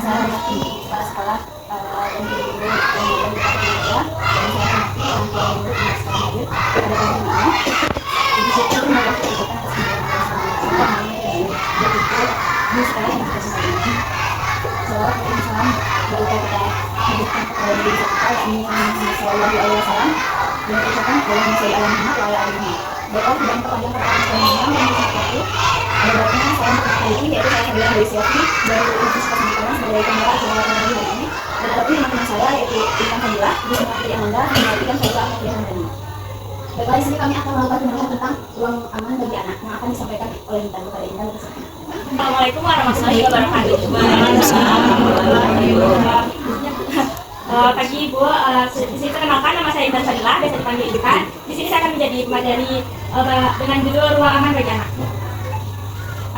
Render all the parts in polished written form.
saya mewakili kepala sekolah yang dulu yang di Papua, dan saya mewakili orang tua murid di sekolah hadir pada tahun ini. Jadi saya terima kasih kepada atas kemudian ini sekolah yang kita sudah ini. Salawat dan salam berita kita hadirkan kepada diri kita ini Sallallahu Alaihi Wasallam dan ucapan dalam Sayyid Al-Muhammad wa ala alihi. Baiklah, tidak memperpanjang perkataan saya dan sesuatu. Ada baiknya saya untuk kali ini yaitu saya adalah dari Syafi dari Universitas Pasaman sebagai pembicara Jawa Tengah hari ini. Dan ada teman-teman saya yaitu Intan Fadila, di Sekolah Anda dan mengatakan saya Ahmad Yahya. Baiklah, di sini kami akan melakukan pembahasan tentang ruang aman bagi anak yang akan disampaikan oleh Intan kepada Intan. Assalamualaikum warahmatullahi wabarakatuh. Pagi Ibu, di sini perkenalkan nama saya Intan Fadila, biasa dipanggil Intan. Di sini saya akan menjadi pemateri dengan judul ruang aman bagi anak.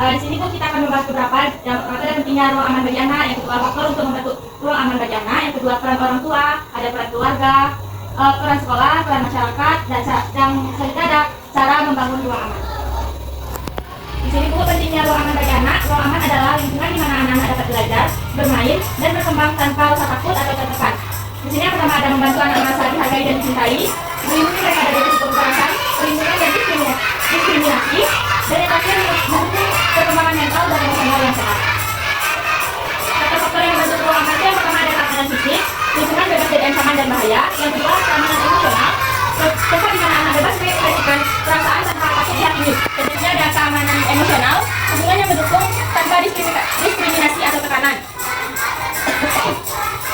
Di sini Bu kita akan membahas beberapa yang pertama pentingnya ruang aman bagi anak, yang kedua faktor untuk membentuk ruang aman bagi anak, yang kedua peran orang tua, ada peran keluarga, peran sekolah, peran masyarakat, dan yang selanjutnya ada cara membangun ruang aman. Di sini Bu pentingnya ruang aman bagi anak. Ruang aman adalah lingkungan di mana anak-anak dapat belajar, bermain, dan berkembang tanpa rasa takut atau tertekan. Di sini yang pertama ada membantu anak merasa dihargai dan dicintai, melindungi mereka dari risiko kekerasan, perlindungan dan diskriminasi, dan yang terakhir mendukung perkembangan mental dan emosional yang sehat. Faktor-faktor yang membantu ruang aman itu yang pertama ada keamanan fisik, lingkungan bebas dari ancaman dan bahaya, yang kedua keamanan emosional, tempat di mana anak bebas mengekspresikan perasaan tanpa takut dihakimi. Selanjutnya ada keamanan emosional, hubungan yang mendukung tanpa diskriminasi atau tekanan.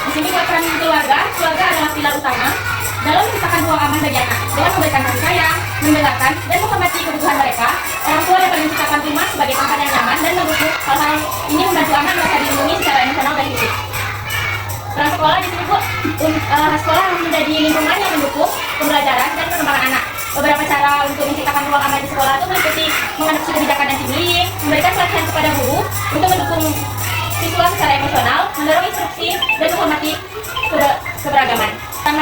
Di sini buat peran keluarga adalah pilar utama dalam menciptakan ruang aman bagi anak dengan memberikan kasih sayang, mendengarkan, dan menghormati kebutuhan mereka. Orang tua dapat menciptakan rumah sebagai tempat yang nyaman dan mendukung hal-hal ini membantu anak merasa dilindungi secara emosional dan fisik. Peran sekolah di sini Bu, sekolah menjadi lingkungan yang mendukung pembelajaran dan perkembangan anak. Beberapa cara untuk menciptakan ruang aman di sekolah itu meliputi mengadopsi kebijakan anti-bullying, memberikan pelatihan kepada guru untuk mendukung siswa secara emosional, mendorong instruksi, dan menghormati keberagaman. Dan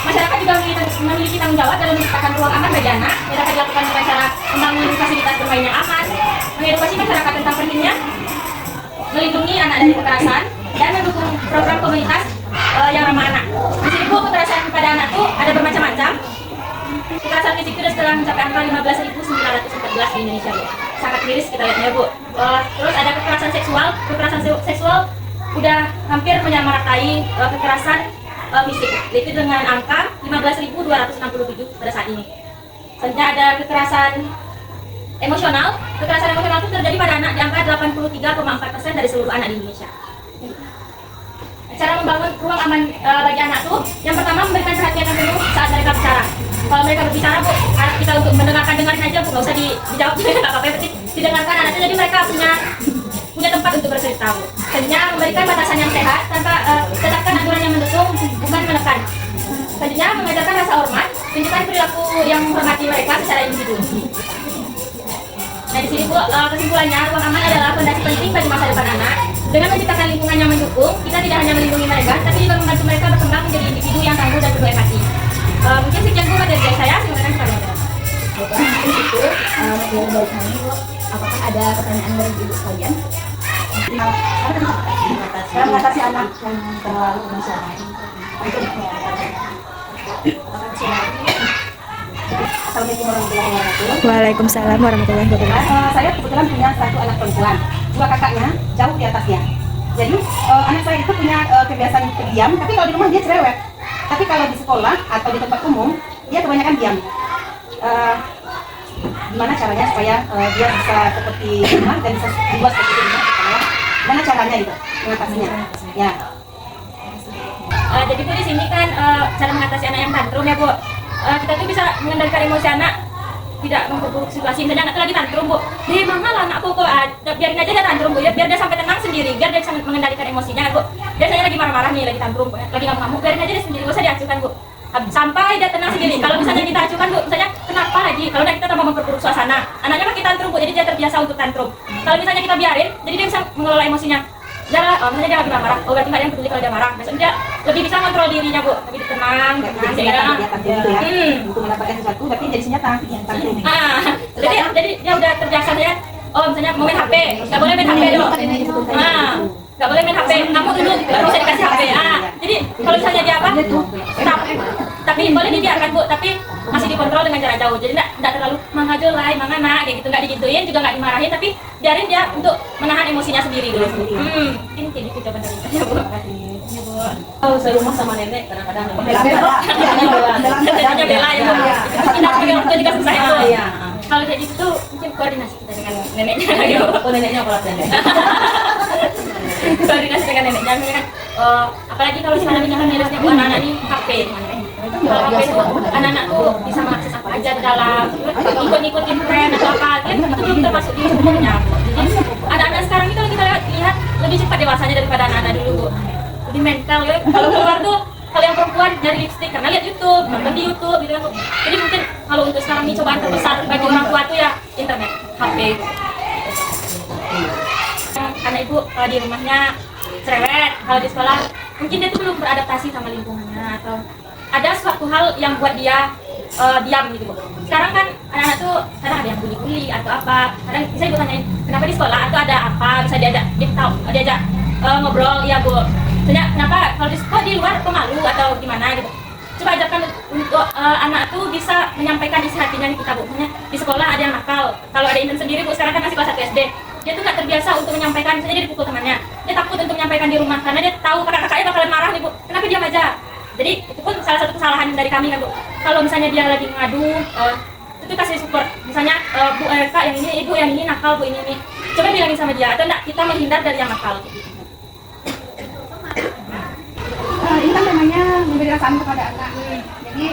masyarakat juga memiliki tanggung jawab dalam menciptakan ruang aman bagi anak yang dapat dilakukan dengan cara membangun fasilitas bermain yang aman, mengedukasi masyarakat tentang pentingnya melindungi anak dari kekerasan, dan mendukung program komunitas yang ramah anak. Di sini Bu, kekerasan pada anak itu ada bermacam-macam. Kekerasan fisik itu telah mencapai angka 15.914 di Indonesia Bu. Sangat miris kita lihatnya Bu. Terus ada kekerasan seksual udah hampir menyamaratai kekerasan fisik, itu dengan angka 15.267 pada saat ini. Selanjutnya ada kekerasan emosional. Kekerasan emosional itu terjadi pada anak di angka 83,4% dari seluruh anak di Indonesia. Cara membangun ruang aman bagi anak tuh, yang pertama memberikan perhatian yang penuh saat mereka bicara. Kalau mereka berbicara Bu, anak kita untuk dengarin aja Bu, nggak usah dijawab nggak apa-apa, yang penting didengarkan anaknya, jadi mereka punya tempat untuk bercerita Bu. Selanjutnya memberikan batasan yang sehat, tanpa tetapkan aturan yang mendukung, bukan menekan. Selanjutnya mengajarkan rasa hormat, tunjukkan perilaku yang menghormati mereka secara individu. Nah di sini Bu, kesimpulannya ruang aman adalah fondasi penting bagi masa depan anak. Dengan menciptakan lingkungan yang mendukung, kita tidak hanya melindungi mereka, tapi juga membantu mereka berkembang menjadi individu yang tangguh dan penuh empati. Mungkin sekian Bu materi dari saya, silakan kepada Anda. Mungkin itu materi dari kami Bu. Apakah ada pertanyaan dari ibu sekalian? Cara mengatasi anak yang terlalu emosional. Assalamualaikum warahmatullahi wabarakatuh. Waalaikumsalam warahmatullahi wabarakatuh. Saya kebetulan punya satu anak perempuan, dua kakaknya jauh di atasnya. Jadi anak saya itu punya kebiasaan pendiam, tapi kalau di rumah dia cerewet. Tapi kalau di sekolah atau di tempat umum, dia kebanyakan diam. Gimana caranya supaya dia bisa seperti rumah dan bisa dibuat seperti rumah? Gimana caranya itu mengatasinya? Ya. Jadi Bu di sini kan cara mengatasi anak yang tantrum ya Bu. Kita tuh bisa mengendalikan emosi anak, tidak memperburuk situasi. Misalnya anak tuh lagi tantrum Bu, di mana lah anakku kok, biarin aja dia tantrum Bu ya, biar dia sampai tenang sendiri, biar dia bisa mengendalikan emosinya kan Bu. Biasanya lagi marah-marah nih, lagi tantrum, lagi ngamuk-ngamuk, biarin aja dia sendiri, gak usah diacukan Bu, sampai dia tenang sendiri. Kalau misalnya kita acukan Bu, misalnya kenapa lagi, kalau kita tambah memperburuk suasana, anaknya makin tantrum Bu, jadi dia terbiasa untuk tantrum. Kalau misalnya kita biarin, jadi dia bisa mengelola emosinya. Misalnya dia lagi marah, oh berarti nggak ada yang peduli kalau dia marah. Biasanya dia lebih bisa kontrol dirinya Bu, lebih tenang, untuk mendapatkan sesuatu, berarti jadi senjata yang tantrum. Jadi dia udah terbiasa ya. Oh misalnya mau main HP, nggak boleh main HP dulu. nggak boleh main HP, kamu dulu baru bisa dikasih HP. Jadi kalau misalnya dia apa, tapi boleh dibiarkan Bu, tapi masih dikontrol dengan jarak jauh. Jadi nggak terlalu mangajolai, mangana kayak gitu, nggak digituin juga nggak dimarahin, tapi biarin dia untuk menahan emosinya sendiri dulu. Mungkin kayak gitu coba dari ya Bu. Ya Bu. Kalau serumah sama nenek kadang-kadang Hanya bela ya Bu. Kita sebagai orang tua juga susah ya Bu. Iya. Kalau kayak gitu tuh mungkin koordinasi kita dengan neneknya ya Bu. Oh neneknya apa nenek? Koordinasi dengan neneknya kan. Apalagi kalau sekarang ini kan virusnya Bu, anak-anak ini HP. Kalau HP itu anak-anak tuh bisa mengakses apa aja di dalam, ikut-ikutin tren atau apa, kan itu belum termasuk di umurnya. Jadi anak-anak sekarang ini kalau kita lihat lebih cepat dewasanya daripada anak-anak dulu Bu. Lebih mental ya. Kalau keluar tuh kalau yang perempuan nyari lipstick karena lihat YouTube, nonton di YouTube gitu kan Bu. Jadi mungkin kalau untuk sekarang ini cobaan terbesar bagi orang tua tuh ya internet, HP. Anak ibu di rumahnya cerewet, kalau di sekolah mungkin dia tuh belum beradaptasi sama lingkungannya atau ada suatu hal yang buat dia diam gitu Bu. Sekarang kan anak-anak tuh kadang ada yang bully-bully atau apa, kadang bisa ibu tanyain kenapa di sekolah atau ada apa, bisa diajak ngobrol ya Bu. Misalnya kenapa kalau di luar pemalu atau gimana gitu. Coba ajarkan untuk anak tuh bisa menyampaikan isi hatinya nih kita Bu. Misalnya di sekolah ada yang nakal, kalau ada Intan sendiri Bu, sekarang kan masih kelas 1 SD. Dia tuh gak terbiasa untuk menyampaikan, misalnya dia dipukul temannya. Dia takut untuk menyampaikan di rumah karena dia tahu kakak-kakaknya bakalan marah nih Bu. Kenapa diam aja? Jadi itu pun salah satu kesalahan dari kami kan Bu. Kalau misalnya dia lagi ngadu, itu kasih support. Misalnya Bu Kak yang ini, Ibu yang ini nakal Bu ini. Coba bilangin sama dia atau enggak kita menghindar dari yang nakal. Ini kan namanya memberi perasaan kepada anak. Jadi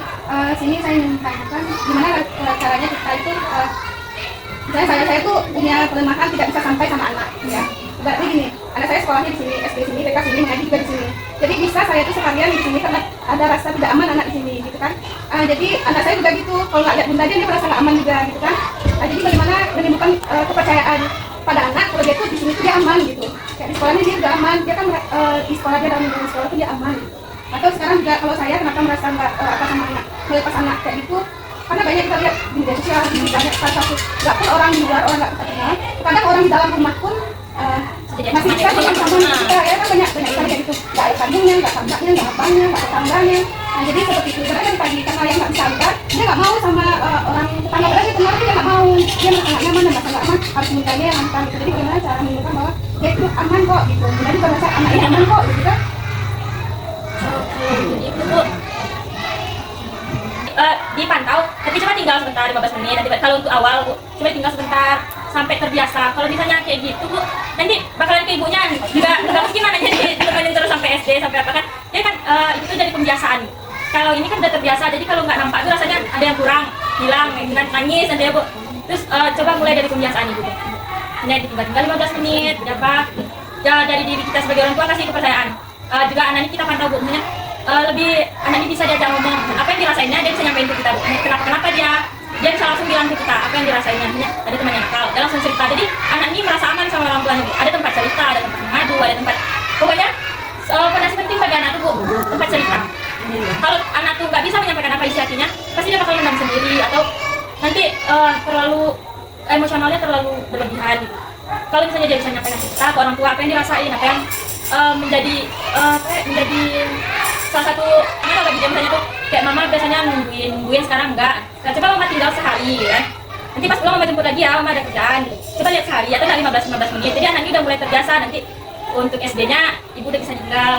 sini saya ingin tanyakan gimana caranya kita itu misalnya saya tuh punya kelemahan tidak bisa sampai sama anak ya. Berarti gini, anak saya sekolahnya di sini, SD sini, TK sini, mengaji juga di sini. Jadi bisa saya tuh sekalian di sini karena ada rasa tidak aman anak di sini gitu kan. Jadi anak saya juga gitu, kalau nggak lihat bunda dia merasa nggak aman juga gitu kan. Jadi bagaimana menimbulkan kepercayaan pada anak kalau dia tuh di sini tuh dia aman gitu. Kayak di sekolahnya dia juga aman, dia kan di sekolah dia dalam lingkungan sekolah tuh dia aman gitu. Atau sekarang juga kalau saya kenapa merasa nggak apa sama anak, melepas anak kayak gitu, karena banyak kita lihat di media sosial, banyak satu nggak pun orang di luar orang nggak kita kenal, kadang orang di dalam rumah pun masih bisa dengan sama kita ya kan banyak sekali kayak gitu, nggak ada kandungnya, nggak tantanya, nggak apanya, nggak tetangganya. Nah jadi seperti itu karena dari pagi karena yang nggak bisa lihat dia nggak mau sama orang tetangga berarti kemarin dia nggak mau, dia merasa nggak nyaman dan merasa nggak aman, harus mintanya yang aman gitu. Jadi gimana cara menunjukkan bahwa dia itu aman kok gitu, dia juga merasa anaknya aman kok gitu kan. Itu Bu dipantau, tapi cuma tinggal sebentar 15 menit. Nanti kalau untuk awal Bu, cuma tinggal sebentar sampai terbiasa. Kalau misalnya kayak gitu Bu, nanti bakalan ke ibunya juga mungkin anaknya ditemenin terus sampai SD sampai apa kan. Jadi kan itu jadi pembiasaan. Kalau ini kan udah terbiasa, jadi kalau nggak nampak tuh rasanya ada yang kurang, hilang, nangis nanti ya Bu. Terus coba mulai dari pembiasaan ibu Bu. Hanya tinggal 15 menit, berapa? Ya dari diri kita sebagai orang tua kasih kepercayaan. Juga anak ini kita pantau Bu, misalnya lebih anak ini bisa diajak ngomong apa yang dirasainnya, dia bisa nyampein ke kita Bu. Kenapa dia bisa langsung bilang ke kita apa yang dirasainnya. Ada temannya nakal, dia langsung cerita. Jadi anak ini merasa aman sama orang tuanya Bu. Ada tempat cerita, ada tempat mengadu, ada tempat pokoknya fondasi penting bagi anak itu Bu, tempat cerita. Kalau anak tuh nggak bisa menyampaikan apa isi hatinya, pasti dia bakal mendam sendiri atau nanti terlalu emosionalnya terlalu berlebihan gitu. Kalau misalnya dia bisa menyampaikan cerita ke orang tua apa yang dirasain, apa yang menjadi salah satu mana bagi dia misalnya tuh kayak mama biasanya nungguin sekarang enggak. Nah, coba mama tinggal sehari ya. Nanti pas pulang mama jemput lagi ya, mama ada kerjaan gitu. Coba lihat sehari atau 15 menit. Jadi anak ini udah mulai terbiasa, nanti untuk SD-nya ibu udah bisa tinggal.